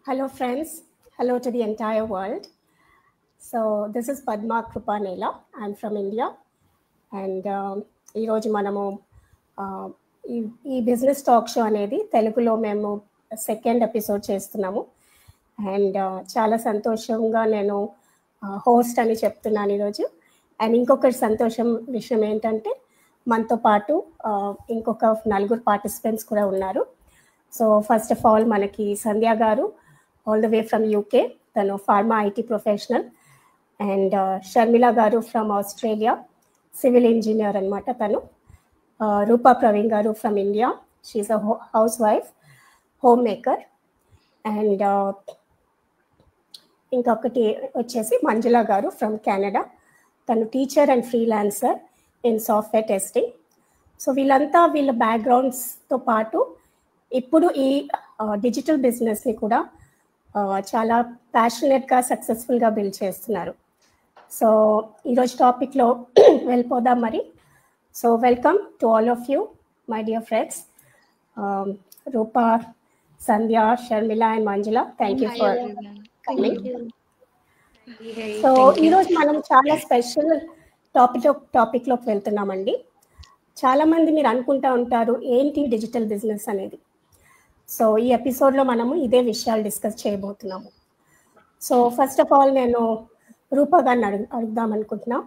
Hello, friends. Hello to the entire world. So, this is Padma Krupanela. I'm from India. And ఈరోజు మనము ఈ business talk show అనేది తెలుగులో మేము second episode చేస్తున్నాము. అండ్ చాలా సంతోషంగా నేను హోస్ట్ అని చెప్తున్నాను ఈరోజు. అండ్ ఇంకొక విషయం ఏంటంటే మనతో పాటు ఇంకొక 4 పార్టిసిపెంట్స్ కూడా ఉన్నారు. సో ఫస్ట్ ఆఫ్ ఆల్ మనకి Sandhya garu all the way from UK, తను pharma IT professional. And Sharmila garu from Australia, civil engineer అనమాట తను. రూపా ప్రవీణ్ గారు from India, she's a housewife, homemaker. And ఇంకొకటి వచ్చేసి మంజుల గారు ఫ్రమ్ కెనడా, తను teacher and freelancer in software testing. So వీళ్ళంతా వీళ్ళ బ్యాక్గ్రౌండ్స్తో పాటు ఇప్పుడు ఈ డిజిటల్ బిజినెస్ని కూడా చాలా ప్యాషనెట్గా సక్సెస్ఫుల్గా బిల్డ్ చేస్తున్నారు. సో ఈరోజు టాపిక్లో వెళ్ళిపోదాం మరి. So welcome to all of you my dear friends, Rupa, Sandhya, Sharmila and Manjula. Thank you for coming. So ఈరోజు మనం చాలా స్పెషల్ టాపిక్లోకి వెళ్తున్నామండి. చాలామంది మీరు అనుకుంటూ ఉంటారు ఏంటి డిజిటల్ బిజినెస్ అనేది. సో ఈ ఎపిసోడ్లో మనము ఇదే విషయాలు డిస్కస్ చేయబోతున్నాము. సో ఫస్ట్ ఆఫ్ ఆల్ నేను రూపా గారిని అడుగుదాం అనుకుంటున్నా,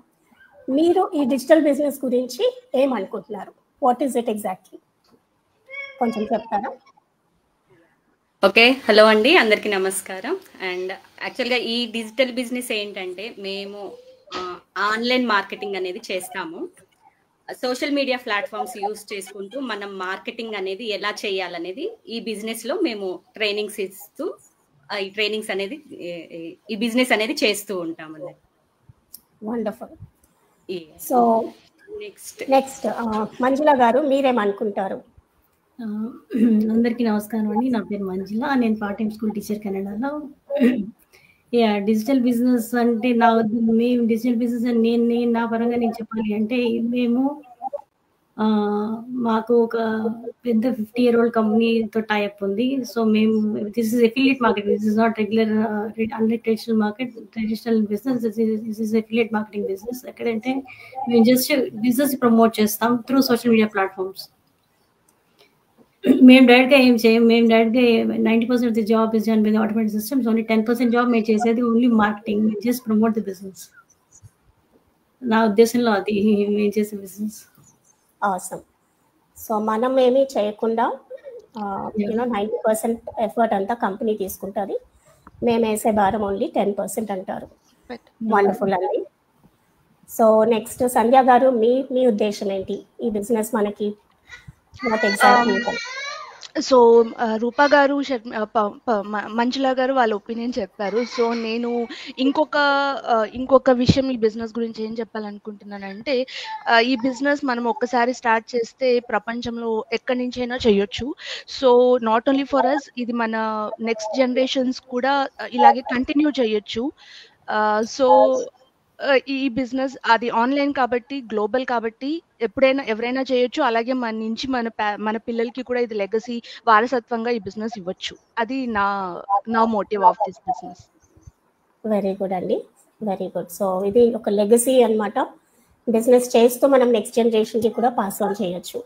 మీరు ఈ డిజిటల్ బిజినెస్ గురించి ఏమనుకుంటున్నారు? వాట్ ఈస్ ఇట్ ఎగ్జాక్ట్లీ, కొంచెం చెప్తారా? ఓకే, హలో అండి, అందరికీ నమస్కారం. అండ్ యాక్చువల్గా ఈ డిజిటల్ బిజినెస్ ఏంటంటే మేము ఆన్లైన్ మార్కెటింగ్ అనేది చేస్తాము. సోషల్ మీడియా ప్లాట్ఫామ్స్ యూస్ చేసుకుంటూ మనం మార్కెటింగ్ అనేది ఎలా చేయాలనేది ఈ బిజినెస్లో మేము ట్రైనింగ్స్ ఇస్తూ ఈ ట్రైనింగ్స్ అనేది ఈ బిజినెస్ అనేది చేస్తూ ఉంటామండి. Wonderful. So next Manjula garu మీరేమనుకుంటారు? అందరికీ నమస్కారం అండి, నా పేరు మంజుల, నేను పార్ట్ టైం స్కూల్ టీచర్ కెనడాలో. డిజిటల్ బిజినెస్ అంటే మేము డిజిటల్ బిజినెస్ అని నేను నా పరంగా నేను చెప్పాలి అంటే మేము మాకు ఒక పెద్ద 50-year-old కంపెనీతో టైప్ ఉంది. సో మేము this is affiliate market, this is not regular traditional market, traditional business, this is affiliate marketing business. ఎక్కడంటే మేము జస్ట్ బిజినెస్ ప్రమోట్ చేస్తాం త్రూ సోషల్ మీడియా ప్లాట్ఫామ్స్. మేము డైరెక్ట్గా ఏం చేయం, మేము డైరెక్ట్గా 90% of the job is done by the automatic systems. Only 10% job మేము చేసేది only marketing, just promote the business. నా ఉద్దేశంలో అది మేము చేసే బిజినెస్. ఆసమ్. సో మనం ఏమీ చేయకుండా 90% ఎఫర్ట్ అంతా కంపెనీ తీసుకుంటుంది, మేము వేసే భారం ఓన్లీ 10% అంటారు. వండర్ఫుల్ అండి. సో నెక్స్ట్ సంధ్య గారు, మీ ఉద్దేశం ఏంటి? ఈ బిజినెస్ మనకి వాట్ ఎగ్జాక్ట్లీ? సో రూపా గారు, మంజుల గారు వాళ్ళ ఒపీనియన్ చెప్పారు. సో నేను ఇంకొక విషయం ఈ బిజినెస్ గురించి ఏం చెప్పాలనుకుంటున్నానంటే, ఈ బిజినెస్ మనం ఒక్కసారి స్టార్ట్ చేస్తే ప్రపంచంలో ఎక్కడి నుంచైనా చేయొచ్చు. So not only for us, ఇది మన నెక్స్ట్ జనరేషన్స్ కూడా ఇలాగే కంటిన్యూ చేయొచ్చు. సో ఈ బిజినెస్ అది ఆన్లైన్ కాబట్టి, గ్లోబల్ కాబట్టి ఎవరైనా చేయొచ్చు. అలాగే మన నుంచి మన పిల్లలకి కూడా ఇది లెగసీ, వారసత్వంగా ఈ బిజినెస్ ఇవ్వచ్చు. అది నా motive of this business. Very good అండి, వెరీ గుడ్. సో ఇది ఒక లెగసీ అన్నమాట. బిజినెస్ చేస్తూ మనం నెక్స్ట్ జనరేషన్కి కూడా పాస్ ఆన్ చేయొచ్చు.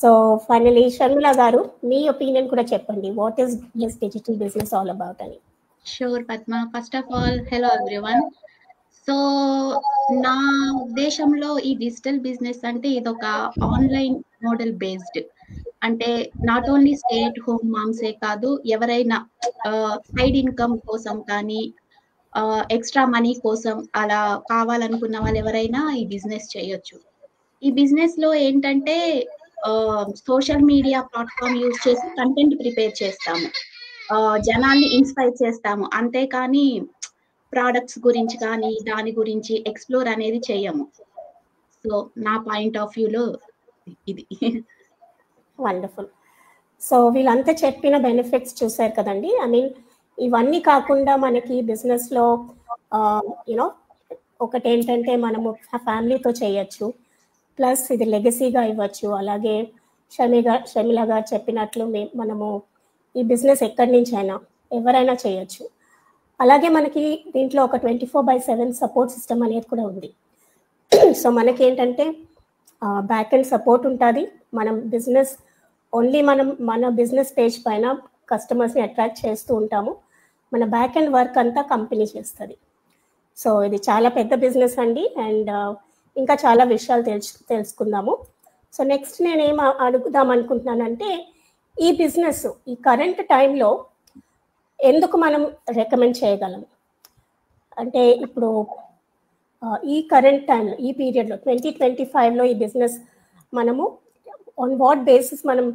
సో ఫైనలీ షర్మిల గారు, మీ ఒపీనియన్ కూడా చెప్పండి. What is this digital business all about అని? Sure Padma. First of all hello everyone. So నా ఉద్దేశంలో ఈ డిజిటల్ బిజినెస్ అంటే ఇదొక ఆన్లైన్ మోడల్ బేస్డ్. అంటే not only stay at home మామ్సే కాదు, ఎవరైనా సైడ్ ఇన్కమ్ కోసం కానీ ఎక్స్ట్రా మనీ కోసం అలా కావాలనుకున్న వాళ్ళు ఎవరైనా ఈ బిజినెస్ చేయొచ్చు. ఈ బిజినెస్ లో ఏంటంటే సోషల్ మీడియా ప్లాట్ఫామ్ యూజ్ చేసి కంటెంట్ ప్రిపేర్ చేస్తాము, జనాల్ని ఇన్స్పైర్ చేస్తాము. అంతేకాని ప్రోడక్ట్స్ గురించి కానీ దాని గురించి ఎక్స్ప్లోర్ అనేది చేయము. సో నా పాయింట్ ఆఫ్ వ్యూలో ఇది. వండర్ఫుల్. సో వీళ్ళంతా చెప్పిన బెనిఫిట్స్ చూసారు కదండి. ఐ మీన్ ఇవన్నీ కాకుండా మనకి బిజినెస్లో ఒకటి ఏంటంటే మనము ఫ్యామిలీతో చేయొచ్చు, ప్లస్ ఇది లెగసీగా ఇవ్వచ్చు. అలాగే షర్మిల గారు చెప్పినట్లు మనము ఈ బిజినెస్ ఎక్కడి నుంచి అయినా ఎవరైనా చేయొచ్చు. అలాగే మనకి దీంట్లో ఒక 24/7 సపోర్ట్ సిస్టమ్ అనేది కూడా ఉంది. సో మనకి ఏంటంటే బ్యాక్ అండ్ సపోర్ట్ ఉంటుంది. మనం బిజినెస్ ఓన్లీ మన బిజినెస్ పేజ్ పైన కస్టమర్స్ని అట్రాక్ట్ చేస్తూ ఉంటాము. మన బ్యాక్ అండ్ వర్క్ అంతా కంపెనీ చేస్తుంది. సో ఇది చాలా పెద్ద బిజినెస్ అండి. అండ్ ఇంకా చాలా విషయాలు తెలుసుకుందాము. సో నెక్స్ట్ నేనేం అడుగుదాం అనుకుంటున్నానంటే, ఈ బిజినెస్ ఈ కరెంట్ టైంలో ఎందుకు మనం రికమెండ్ చేయగలం అంటే, ఇప్పుడు ఈ కరెంట్ టైంలో ఈ పీరియడ్లో 2025లో ఈ బిజినెస్ మనము ఆన్ వాట్ బేసిస్ మనం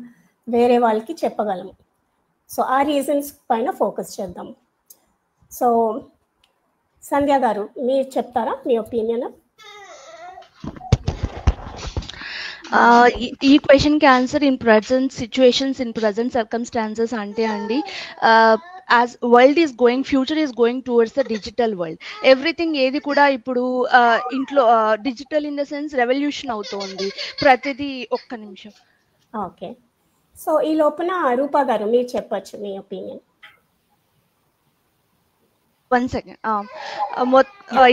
వేరే వాళ్ళకి చెప్పగలము. సో ఆ రీజన్స్ పైన ఫోకస్ చేద్దాము. సో సంధ్య గారు మీరు చెప్తారా మీ ఒపీనియన్? ఈ క్వశ్చన్ కి answer in present situations, in present circumstances అంటే అండి, as world is going, future is going towards the digital world. Everything ఏది కూడా ఇప్పుడు ఇంట్లో digital in the sense revolution అవుతోంది ప్రతిదీ. ఒక్క నిమిషం. ఓకే, సో ఈ లోపల రూపా గారు మీరు చెప్పొచ్చు మీ ఒపీనియన్. 1 సెకండ్.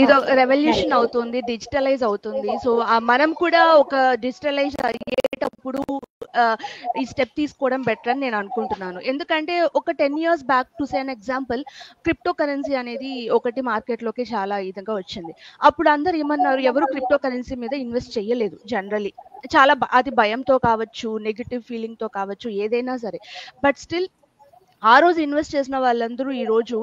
ఇదో రెవల్యూషన్ అవుతుంది, డిజిటలైజ్ అవుతుంది. సో మనం కూడా ఒక డిజిటలైజ్ అయ్యేటప్పుడు ఈ స్టెప్ తీసుకోవడం బెటర్ అని నేను అనుకుంటున్నాను. ఎందుకంటే ఒక 10 years back to say an example, crypto currency అనేది ఒకటి మార్కెట్లోకి చాలా విధంగా వచ్చింది. అప్పుడు అందరు ఏమన్నారు, ఎవరు క్రిప్టో కరెన్సీ మీద ఇన్వెస్ట్ చేయలేదు జనరలీ. చాలా అది భయంతో కావచ్చు, నెగిటివ్ ఫీలింగ్తో కావచ్చు, ఏదైనా సరే. బట్ స్టిల్ ఆ రోజు ఇన్వెస్ట్ చేసిన వాళ్ళందరూ ఈ రోజు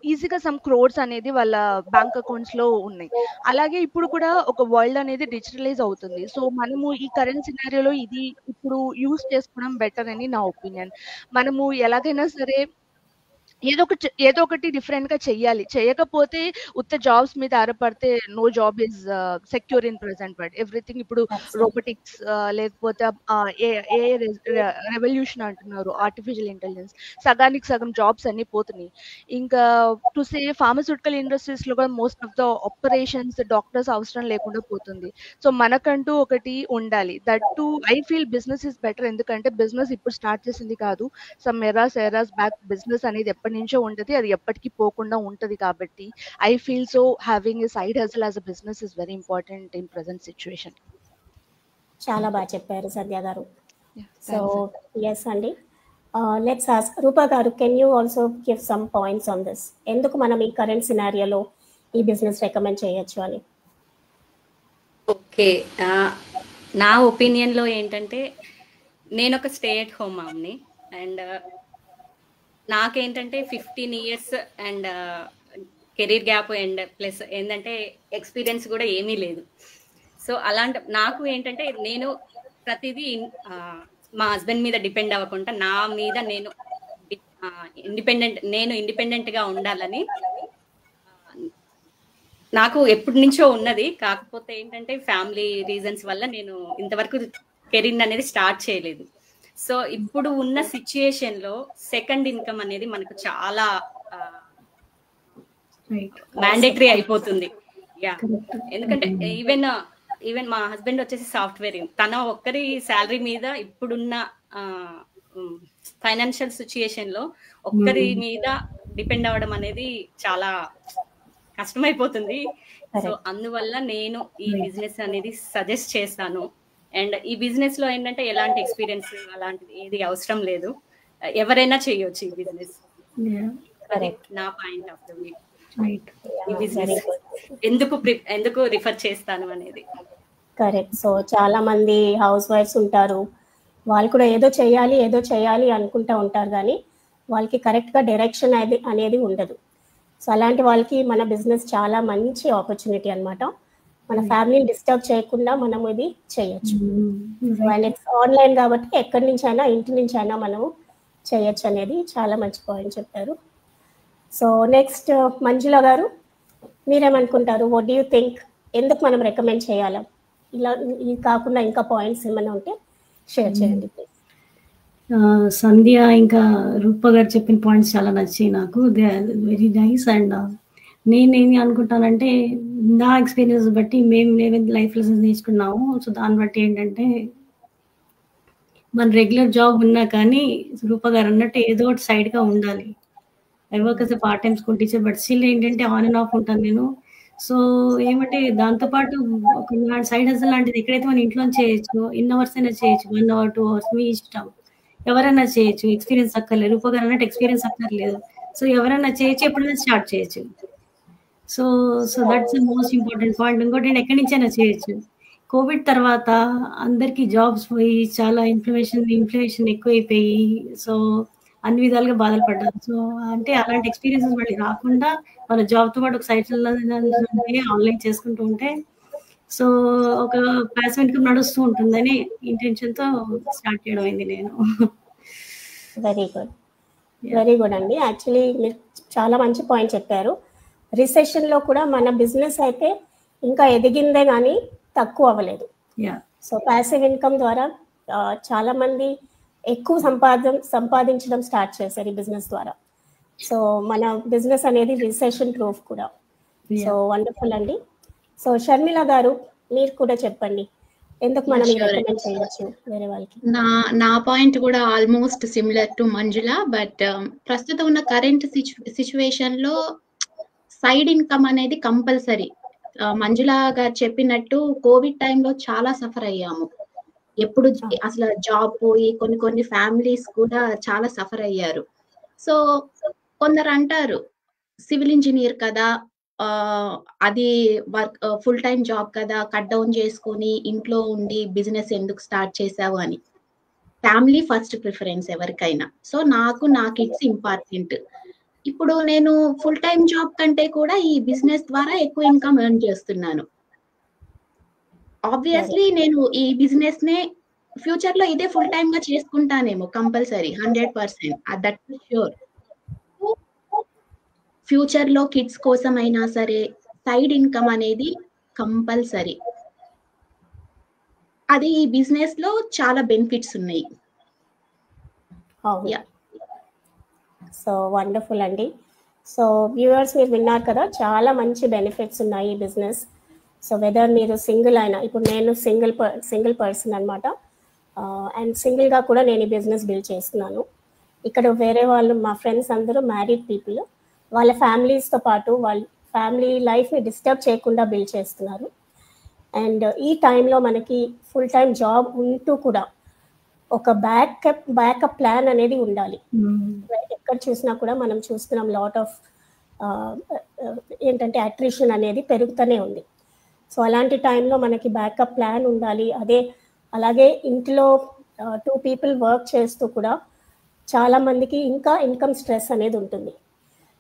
ఈజీగా సమ్ క్రోర్స్ అనేది వాళ్ళ బ్యాంక్ అకౌంట్స్ లో ఉన్నాయి. అలాగే ఇప్పుడు కూడా ఒక వరల్డ్ అనేది డిజిటలైజ్ అవుతుంది. సో మనము ఈ కరెంట్ సినారియోలో ఇది ఇప్పుడు యూజ్ చేసుకోవడం బెటర్ అని నా ఒపీనియన్. మనము ఎలాగైనా సరే ఏదో ఒకటి డిఫరెంట్ గా చెయ్యాలి. చేయకపోతే ఉత్త జాబ్స్ మీద ఆధారపడితే no job is secure in present world. Everything ఇప్పుడు రోబోటిక్స్, లేకపోతే రెవల్యూషన్ అంటున్నారు, ఆర్టిఫిషియల్ ఇంటెలిజెన్స్, సగానికి సగం జాబ్స్ అన్ని పోతున్నాయి. ఇంకా టు సే ఫార్మస్యూటికల్ ఇండస్ట్రీస్ లో కూడా most of the operations doctors అవసరం లేకుండా పోతుంది. సో మనకంటూ ఒకటి ఉండాలి. That to I feel business is better. ఎందుకంటే బిజినెస్ ఇప్పుడు స్టార్ట్ చేసింది కాదు, సమ్ ఎరాస్ బ్యాక్ బిజినెస్ అనేది ఎప్పటి నుంచో ఉంటది, అది ఎప్పటికీ పోకుండా ఉంటది. కాబట్టి I feel so having a side hustle as a business is very important in present situation. చాలా బాగా చెప్పారు సంధ్య గారు. సో ఎస్ అండి, let's ask Rupa garu, can you also give some points on this? ఎందుకు మనం ఈ కరెంట్ సినారియోలో ఈ బిజినెస్ రికమెండ్ చేయొచ్చు అని? ఓకే, నా ఒపీనియన్లో ఏంటంటే, నేను ఒక స్టే ఎట్ హోమ్ మామ్ని. అండ్ నాకేంటంటే 15 years and career gap and plus ఏంటంటే ఎక్స్పీరియన్స్ కూడా ఏమీ లేదు. సో అలాంటి నాకు ఏంటంటే, నేను ప్రతిదీ మా హస్బెండ్ మీద డిపెండ్ అవ్వకుండా నా మీద నేను ఇండిపెండెంట్గా ఉండాలని నాకు ఎప్పటి నుంచో ఉన్నది. కాకపోతే ఏంటంటే ఫ్యామిలీ రీజన్స్ వల్ల నేను ఇంతవరకు కెరీర్ అనేది స్టార్ట్ చేయలేదు. సో ఇప్పుడు ఉన్న సిచ్యుయేషన్ లో సెకండ్ ఇన్కమ్ అనేది మనకు చాలా మ్యాండేటరీ అయిపోతుంది. యా, ఎందుకంటే ఈవెన్ మా హస్బెండ్ వచ్చేసి సాఫ్ట్వేర్, తన ఒక్కరి శాలరీ మీద ఇప్పుడున్న ఫైనాన్షియల్ సిచ్యుయేషన్ లో ఒక్కరి మీద డిపెండ్ అవ్వడం అనేది చాలా కష్టమైపోతుంది. సో అందువల్ల నేను ఈ బిజినెస్ అనేది సజెస్ట్ చేస్తాను. అండ్ ఈ బిజినెస్ లో ఏంటంటే ఎలాంటి ఎక్స్పీరియన్స్ అలాంటిది ఏది అవసరం లేదు, ఎవరైనా చేయొచ్చు ఈ బిజినెస్. నా పాయింట్ ఆఫ్ ద వ్యూ ఈ బిజినెస్ ఎందుకు రిఫర్ చేస్తాను అనేది. కరెక్ట్. సో చాలా మంది హౌస్ వైఫ్స్ ఉంటారు, వాళ్ళు కూడా ఏదో చేయాలి అనుకుంటూ ఉంటారు, కానీ వాళ్ళకి కరెక్ట్గా డైరెక్షన్ అనేది ఉండదు. సో అలాంటి వాళ్ళకి మన బిజినెస్ చాలా మంచి ఆపర్చునిటీ అనమాట. మన ఫ్యామిలీని డిస్టర్బ్ చేయకుండా మనం ఇది చేయొచ్చు. అండ్ ఇట్స్ ఆన్లైన్ కాబట్టి ఎక్కడి నుంచి అయినా, ఇంటి నుంచి అయినా మనము చేయొచ్చు అనేది చాలా మంచి పాయింట్ చెప్పారు. సో నెక్స్ట్ మంజుల గారు, మీరేమనుకుంటారు? What do you think? ఎందుకు మనం రికమెండ్ చేయాలా? ఇలా ఇది కాకుండా ఇంకా పాయింట్స్ ఏమైనా ఉంటే షేర్ చేయండి ప్లీజ్. సంధ్య ఇంకా రూప గారు చెప్పిన పాయింట్స్ చాలా నచ్చాయి నాకు. They are very nice. And నేనేమి అనుకుంటానంటే, నా ఎక్స్పీరియన్స్ బట్టి మేము లైఫ్ లెసన్స్ నేర్చుకున్నాము. సో దాన్ని బట్టి ఏంటంటే, మన రెగ్యులర్ జాబ్ ఉన్నా కానీ రూప గారు అన్నట్టు ఏదో ఒకటి సైడ్గా ఉండాలి. I work as a part time school teacher, but still ఏంటంటే ఆన్ అండ్ ఆఫ్ ఉంటాను నేను. సో ఏమంటే దాంతోపాటు ఒక సైడ్ హస్బెండ్ లాంటిది ఎక్కడైతే మన ఇంట్లో చేయొచ్చు, ఇన్ అవర్స్ అయినా చేయొచ్చు, 1 hour 2 hours మీ ఇష్టం, ఎవరైనా చేయొచ్చు. ఎక్స్పీరియన్స్ అక్కర్లేదు, రూపగారు అన్నట్టు ఎక్స్పీరియన్స్ అక్కర్లేదు. సో ఎవరైనా చేయొచ్చు, ఎప్పుడైనా స్టార్ట్ చేయొచ్చు. So that's the most important point. ఇంకోటి ఎక్కడి నుంచైనా చేయొచ్చు. కోవిడ్ తర్వాత అందరికీ జాబ్స్ పోయి చాలా ఇన్ఫ్లేషన్ ఎక్కువైపోయి సో అన్ని విధాలుగా బాధలు పడ్డారు. సో అంటే అలాంటి ఎక్స్పీరియన్సెస్ మళ్ళీ రాకుండా మన జాబ్తో పాటు ఒక సైట్లో ఆన్లైన్ చేసుకుంటూ ఉంటే సో ఒక ప్యాసివ్ ఇన్కమ్ నడుస్తూ ఉంటుందని ఇంటెన్షన్తో స్టార్ట్ చేయడం అయింది నేను. వెరీ గుడ్ అండి. యాక్చువల్లీ మీరు చాలా మంచి పాయింట్ చెప్పారు. రిసెషన్లో కూడా మన బిజినెస్ అయితే ఇంకా ఎదిగిందే కానీ తక్కువ అవ్వలేదు. సో ప్యాసివ్ ఇన్కమ్ ద్వారా చాలా మంది ఎక్కువ సంపాదించడం స్టార్ట్ చేశారు ఈ బిజినెస్ ద్వారా. సో మన బిజినెస్ అనేది రిసెషన్ ప్రూఫ్ కూడా. సో వండర్ఫుల్ అండి. సో షర్మిల గారు మీరు కూడా చెప్పండి, ఎందుకు మనం రికమెండ్ చేయవచ్చు వేరే వాళ్ళకి? నా పాయింట్ కూడా almost similar to Manjula, but ప్రస్తుతం ఉన్న కరెంట్ సిచ్యువేషన్ లో సైడ్ ఇన్కమ్ అనేది కంపల్సరీ. మంజుల గారు చెప్పినట్టు కోవిడ్ టైంలో చాలా సఫర్ అయ్యాము. ఎప్పుడు అసలు జాబ్ పోయి కొన్ని ఫ్యామిలీస్ కూడా చాలా సఫర్ అయ్యారు. సో కొందరు అంటారు సివిల్ ఇంజనీర్ కదా, అది వర్క్ ఫుల్ టైం జాబ్ కదా, కట్ డౌన్ చేసుకొని ఇంట్లో ఉండి బిజినెస్ ఎందుకు స్టార్ట్ చేసావు అని. ఫ్యామిలీ ఫస్ట్ ప్రిఫరెన్స్ ఎవరికైనా. సో నా కిడ్స్ ఇంపార్టెంట్. ఇప్పుడు నేను ఫుల్ టైం జాబ్ కంటే కూడా ఈ బిజినెస్ ద్వారా ఎక్కువ ఇన్కమ్ ఎర్న్ చేస్తున్నాను. ఆబ్వియస్లీ నేను ఈ బిజినెస్ నే ఫ్యూచర్ లో ఇదే ఫుల్ టైమ్ గా చేసుకుంటానేమో కంపల్సరీ, 100%. That sure. ఫ్యూచర్ లో కిడ్స్ కోసం అయినా సరే సైడ్ ఇన్కమ్ అనేది కంపల్సరీ. అది ఈ బిజినెస్ లో చాలా బెనిఫిట్స్ ఉన్నాయి. సో వండర్ఫుల్ అండి. సో వ్యూవర్స్ మీరు విన్నారు కదా, చాలా మంచి బెనిఫిట్స్ ఉన్నాయి ఈ బిజినెస్. సో వెదర్ మీరు సింగిల్ అయినా, ఇప్పుడు నేను సింగిల్ పర్సన్ అనమాట, అండ్ సింగిల్గా కూడా నేను ఈ బిజినెస్ బిల్డ్ చేస్తున్నాను. ఇక్కడ వేరే వాళ్ళు మా ఫ్రెండ్స్ అందరూ మ్యారీడ్ పీపుల్, వాళ్ళ ఫ్యామిలీస్తో పాటు వాళ్ళ ఫ్యామిలీ లైఫ్ని డిస్టర్బ్ చేయకుండా బిల్డ్ చేస్తున్నారు. అండ్ ఈ టైంలో మనకి ఫుల్ టైం జాబ్ ఉంటూ కూడా ఒక బ్యాకప్ ప్లాన్ అనేది ఉండాలి. ఎక్కడ చూసినా కూడా మనం చూస్తున్నాం లాట్ ఆఫ్ ఏంటంటే అట్రిషన్ అనేది పెరుగుతూనే ఉంది. సో అలాంటి టైంలో మనకి బ్యాకప్ ప్లాన్ ఉండాలి. అలాగే ఇంట్లో 2 people వర్క్ చేస్తూ కూడా చాలామందికి ఇంకా ఇన్కమ్ స్ట్రెస్ అనేది ఉంటుంది.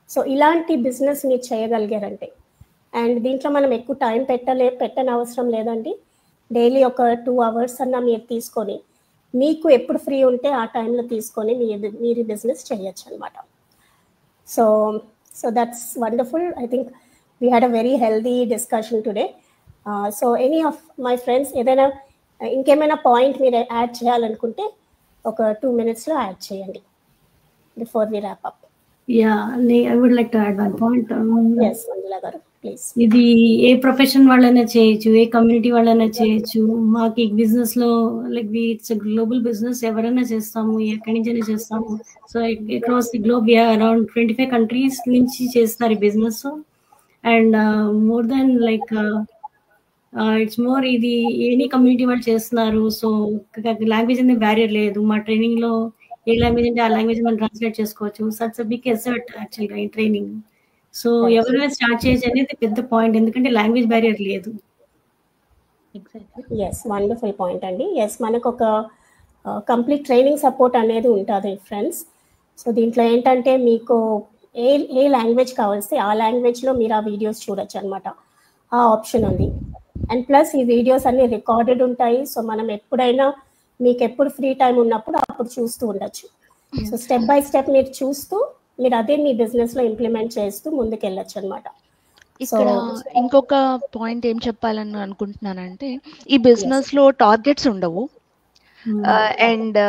సో ఇలాంటి బిజినెస్ మీరు చేయగలిగారంటే, అండ్ దీంట్లో మనం ఎక్కువ టైం పెట్టని అవసరం లేదండి. డైలీ ఒక 2 hours అన్నా మీరు తీసుకొని మీకు ఎప్పుడు ఫ్రీ ఉంటే ఆ టైంలో తీసుకొని మీరు బిజినెస్ చేయొచ్చు అనమాట. So that's wonderful. I think we had a very healthy discussion today. So any of my friends ఏదైనా ఇంకేమైనా పాయింట్ మీరు యాడ్ చేయాలనుకుంటే ఒక 2 minutesలో యాడ్ చేయండి before we wrap up. I would like to add one point. Yes, Manjula garu, please. ఇది ఏ profession వాళ్ళైనా చేయొచ్చు, ఏ కమ్యూనిటీ వాళ్ళైనా చేయొచ్చు. మాకు ఈ బిజినెస్ లో లైక్ ఇట్స్ గ్లోబల్ బిజినెస్, ఎవరైనా చేస్తాము, ఎక్కడి నుంచైనా చేస్తాము. So across the globe around 25 countries నుంచి చేస్తారు ఈ business. And more than like it's more ఇది ఎనీ కమ్యూనిటీ వాళ్ళు చేస్తున్నారు. సో లాంగ్వేజ్ అనేది బ్యారియర్ లేదు. మా ట్రైనింగ్ లో ఏ లాంగ్వేజ్ అంటే ఆ లాంగ్వేజ్ మనం ట్రాన్స్లేట్ చేసుకోవచ్చు. సట్స్ అ బిగ్ ఎసర్ట్ యాక్చువల్గా ఈ ట్రైనింగ్. సో ఎవరైనా స్టార్ట్ చేయొచ్చు అనేది పెద్ద పాయింట్, ఎందుకంటే లాంగ్వేజ్ బ్యారియర్ లేదు. ఎస్, వండర్ఫుల్ పాయింట్ అండి. ఎస్, మనకు ఒక కంప్లీట్ ట్రైనింగ్ సపోర్ట్ అనేది ఉంటుంది ఫ్రెండ్స్. సో దీంట్లో ఏంటంటే మీకు ఏ లాంగ్వేజ్ కావాల్సి ఆ లాంగ్వేజ్లో మీరు ఆ వీడియోస్ చూడొచ్చు అనమాట. ఆ ఆప్షన్ ఉంది. అండ్ ప్లస్ ఈ వీడియోస్ అన్ని రికార్డెడ్ ఉంటాయి. సో మనం ఎప్పుడైనా మీకు ఎప్పుడు ఫ్రీ టైం ఉన్నప్పుడు అప్పుడు చూస్తూ ఉండొచ్చు. సో స్టెప్ బై స్టెప్ మీరు చూస్తూ మీరు అదే మీ బిజినెస్ లో ఇంప్లిమెంట్ చేస్తూ ముందుకు వెళ్ళొచ్చు అనమాట. ఇక్కడ ఇంకొక పాయింట్ ఏం చెప్పాలని అనుకుంటున్నానంటే, ఈ బిజినెస్ లో టార్గెట్స్ ఉండవు అండ్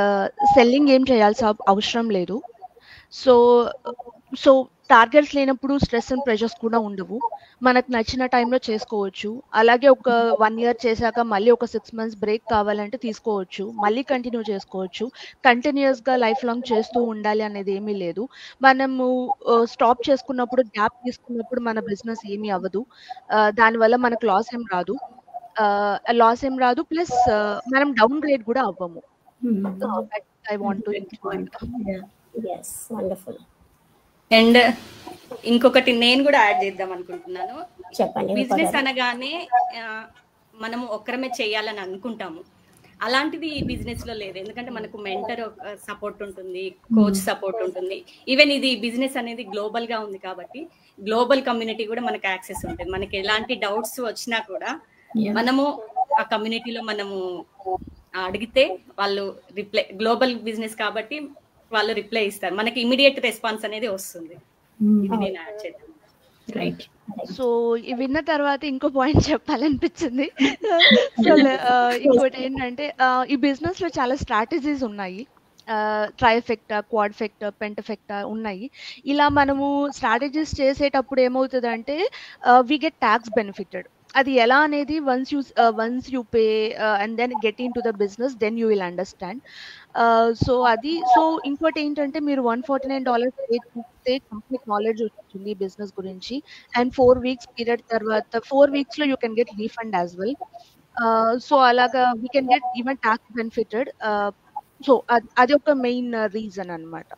సెల్లింగ్ ఏం చేయాల్సిన అవసరం లేదు. సో టార్గెట్స్ లేనప్పుడు స్ట్రెస్ అండ్ ప్రెషర్స్ కూడా ఉండవు. మనకు నచ్చిన టైంలో చేసుకోవచ్చు. అలాగే ఒక 1 ఇయర్ చేశాక మళ్ళీ ఒక 6 మంత్స్ బ్రేక్ కావాలంటే తీసుకోవచ్చు. మళ్ళీ కంటిన్యూ చేసుకోవచ్చు. కంటిన్యూయస్‌గా లైఫ్ లాంగ్ చేస్తూ ఉండాలి అనేది ఏమీ లేదు. మనము స్టాప్ చేసుకున్నప్పుడు, గ్యాప్ తీసుకున్నప్పుడు మన బిజినెస్ ఏమీ అవ్వదు. దానివల్ల మనకు లాస్ ఏం రాదు. ప్లస్ మనం డౌన్ గ్రేడ్ కూడా అవ్వము. I want to include. yes, wonderful. And ఇంకొకటి నేను కూడా యాడ్ చేద్దాం అనుకుంటున్నాను. చెప్పండి. బిజినెస్ అనగానే మనము ఒక్కరమే చేయాలని అనుకుంటాము. అలాంటిది ఈ బిజినెస్ లో లేదు. ఎందుకంటే మనకు మెంటర్ సపోర్ట్ ఉంటుంది, కోచ్ సపోర్ట్ ఉంటుంది. ఈవెన్ ఇది బిజినెస్ అనేది గ్లోబల్ గా ఉంది కాబట్టి గ్లోబల్ కమ్యూనిటీ కూడా మనకు యాక్సెస్ ఉంటుంది. మనకి ఎలాంటి డౌట్స్ వచ్చినా కూడా మనము ఆ కమ్యూనిటీలో మనము అడిగితే వాళ్ళు రిప్లై, గ్లోబల్ బిజినెస్ కాబట్టి వాళ్ళు రిప్లై ఇస్తారు. మనకి ఇమీడియట్ రెస్పాన్స్ అనేది వస్తుంది. ఇది నేను యాడ్ చేద్దాం. రైట్. సో విన్న తర్వాత ఇంకో పాయింట్ చెప్పాలనిపించింది. సో ఇంకోటి ఏంటంటే ఈ బిజినెస్ లో చాలా స్ట్రాటజీస్ ఉన్నాయి. ట్రైఫెక్టా, క్వాడ్ఫెక్టా, పెంటఫెక్టా ఉన్నాయి. ఇలా మనము స్ట్రాటజీస్ చేసేటప్పుడు ఏమవుతుందంటే వి గెట్ ట్యాక్స్ బెనిఫిటెడ్. అది ఎలా అనేది once you pay and then get in to the business, then you will understand. So ఇంకోటి ఏంటంటే మీరు $149 పే చేస్తే కంప్లీట్ నాలెడ్జ్ వస్తుంది బిజినెస్ గురించి. అండ్ 4 weeks పీరియడ్ తర్వాత 4 weeks లో you can get refund as well. So అలాగా we can get even tax benefited. So అది ఒక మెయిన్ రీజన్ అనమాట.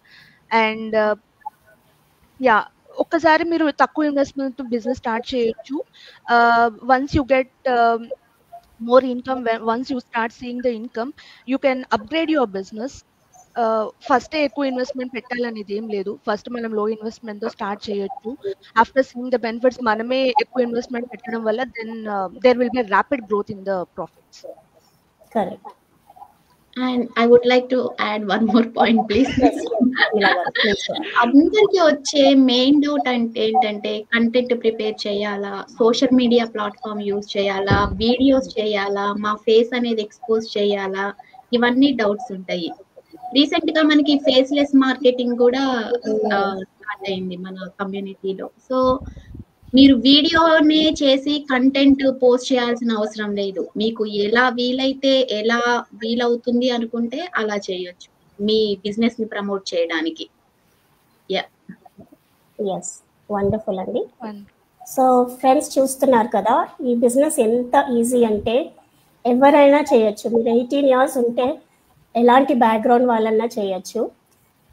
అండ్ యా, ఒక్కసారి మీరు తక్కువ ఇన్వెస్ట్మెంట్ బిజినెస్ స్టార్ట్ చేయొచ్చు. Once you get more income, once you start seeing the income, you can upgrade your business. ఫస్టే ఎక్కువ ఇన్వెస్ట్మెంట్ పెట్టాలనేది ఏం లేదు. ఫస్ట్ మనం లో ఇన్వెస్ట్మెంట్ తో స్టార్ట్ చేయొచ్చు. ఆఫ్టర్ సీయింగ్ ద బెనిఫిట్స్ మనమే ఎక్కువ ఇన్వెస్ట్మెంట్ పెట్టడం వల్ల then there will be rapid growth in the profits. Correct. And I would like to add one more point, please. అందరికి వచ్చే మెయిన్ డౌట్ అంటే ఏంటంటే కంటెంట్ ప్రిపేర్ చేయాలా, సోషల్ మీడియా ప్లాట్ఫామ్ యూజ్ చేయాలా, వీడియోస్ చేయాలా, మా ఫేస్ అనేది ఎక్స్పోజ్ చేయాలా, ఇవన్నీ డౌట్స్ ఉంటాయి. రీసెంట్ గా మనకి ఫేస్లెస్ మార్కెటింగ్ కూడా స్టార్ట్ అయింది మన కమ్యూనిటీలో. సో మీరు వీడియోనే చేసి కంటెంట్ పోస్ట్ చేయాల్సిన అవసరం లేదు. మీకు ఎలా వీలవుతుంది అనుకుంటే అలా చేయొచ్చు మీ బిజినెస్ ని ప్రమోట్ చేయడానికి. ఎస్, వండర్ఫుల్ అండి. సో ఫ్రెండ్స్ చూస్తున్నారు కదా, ఈ బిజినెస్ ఎంత ఈజీ అంటే ఎవరైనా చేయొచ్చు. మీరు 18 years ఉంటే ఎలాంటి బ్యాక్గ్రౌండ్ వాళ్ళన్నా చేయొచ్చు.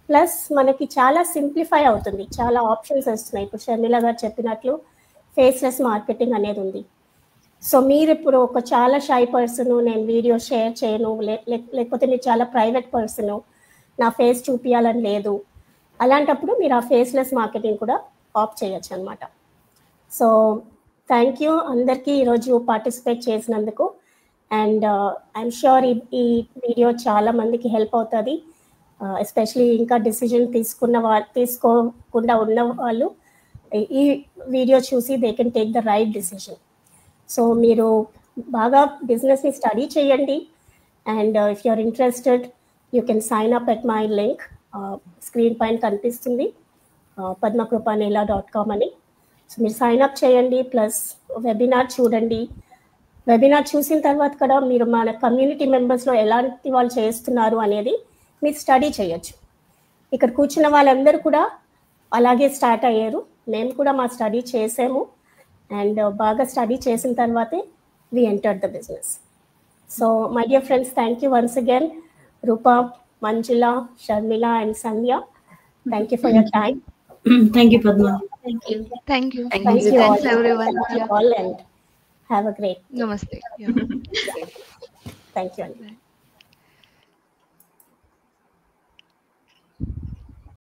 ప్లస్ మనకి చాలా సింప్లిఫై అవుతుంది, చాలా ఆప్షన్స్ వస్తున్నాయి. ఇప్పుడు షర్మిల గారు చెప్పినట్లు ఫేస్లెస్ మార్కెటింగ్ అనేది ఉంది. సో మీరు ఇప్పుడు ఒక చాలా షై పర్సన్, నేను వీడియో షేర్ చేయను, లేకపోతే మీరు చాలా ప్రైవేట్ పర్సన్, నా ఫేస్ చూపించాలని లేదు, అలాంటప్పుడు మీరు ఆ ఫేస్లెస్ మార్కెటింగ్ కూడా ఆప్ చేయొచ్చు అనమాట. సో థ్యాంక్ యూ అందరికీ ఈరోజు పార్టిసిపేట్ చేసినందుకు. అండ్ ఐఎమ్ ష్యూర్ ఈ వీడియో చాలా మందికి హెల్ప్ అవుతుంది. ఎస్పెషలీ ఇంకా డిసిజన్ తీసుకోకుండా ఉన్న వాళ్ళు ఈ వీడియో చూసి they can take the right decision. So మీరు బాగా బిజినెస్ని స్టడీ చేయండి. And if you're interested you can sign up at my link, screen పైన కనిపిస్తుంది, padmakrupanela.com అని. సో మీరు సైన్ అప్ చేయండి. ప్లస్ వెబినార్ చూడండి. వెబినార్ చూసిన తర్వాత కూడా మీరు మన కమ్యూనిటీ మెంబర్స్లో ఎలాంటి వాళ్ళు చేస్తున్నారు అనేది మీరు స్టడీ చేయొచ్చు. ఇక్కడ కూర్చున్న వాళ్ళందరూ కూడా అలాగే స్టార్ట్ అయ్యారు. మేము కూడా మా స్టడీ చేసాము. అండ్ బాగా స్టడీ చేసిన తర్వాతే we entered the business. So my dear friends, thank you once again, Rupa, Manjula, Sharmila and Sandhya. Thank you for your time. Thank you, Padma. Thank you. Thank you. Thank you Thanks all. everyone. Thank you all and have a great. Namaste. Yeah. Thank you.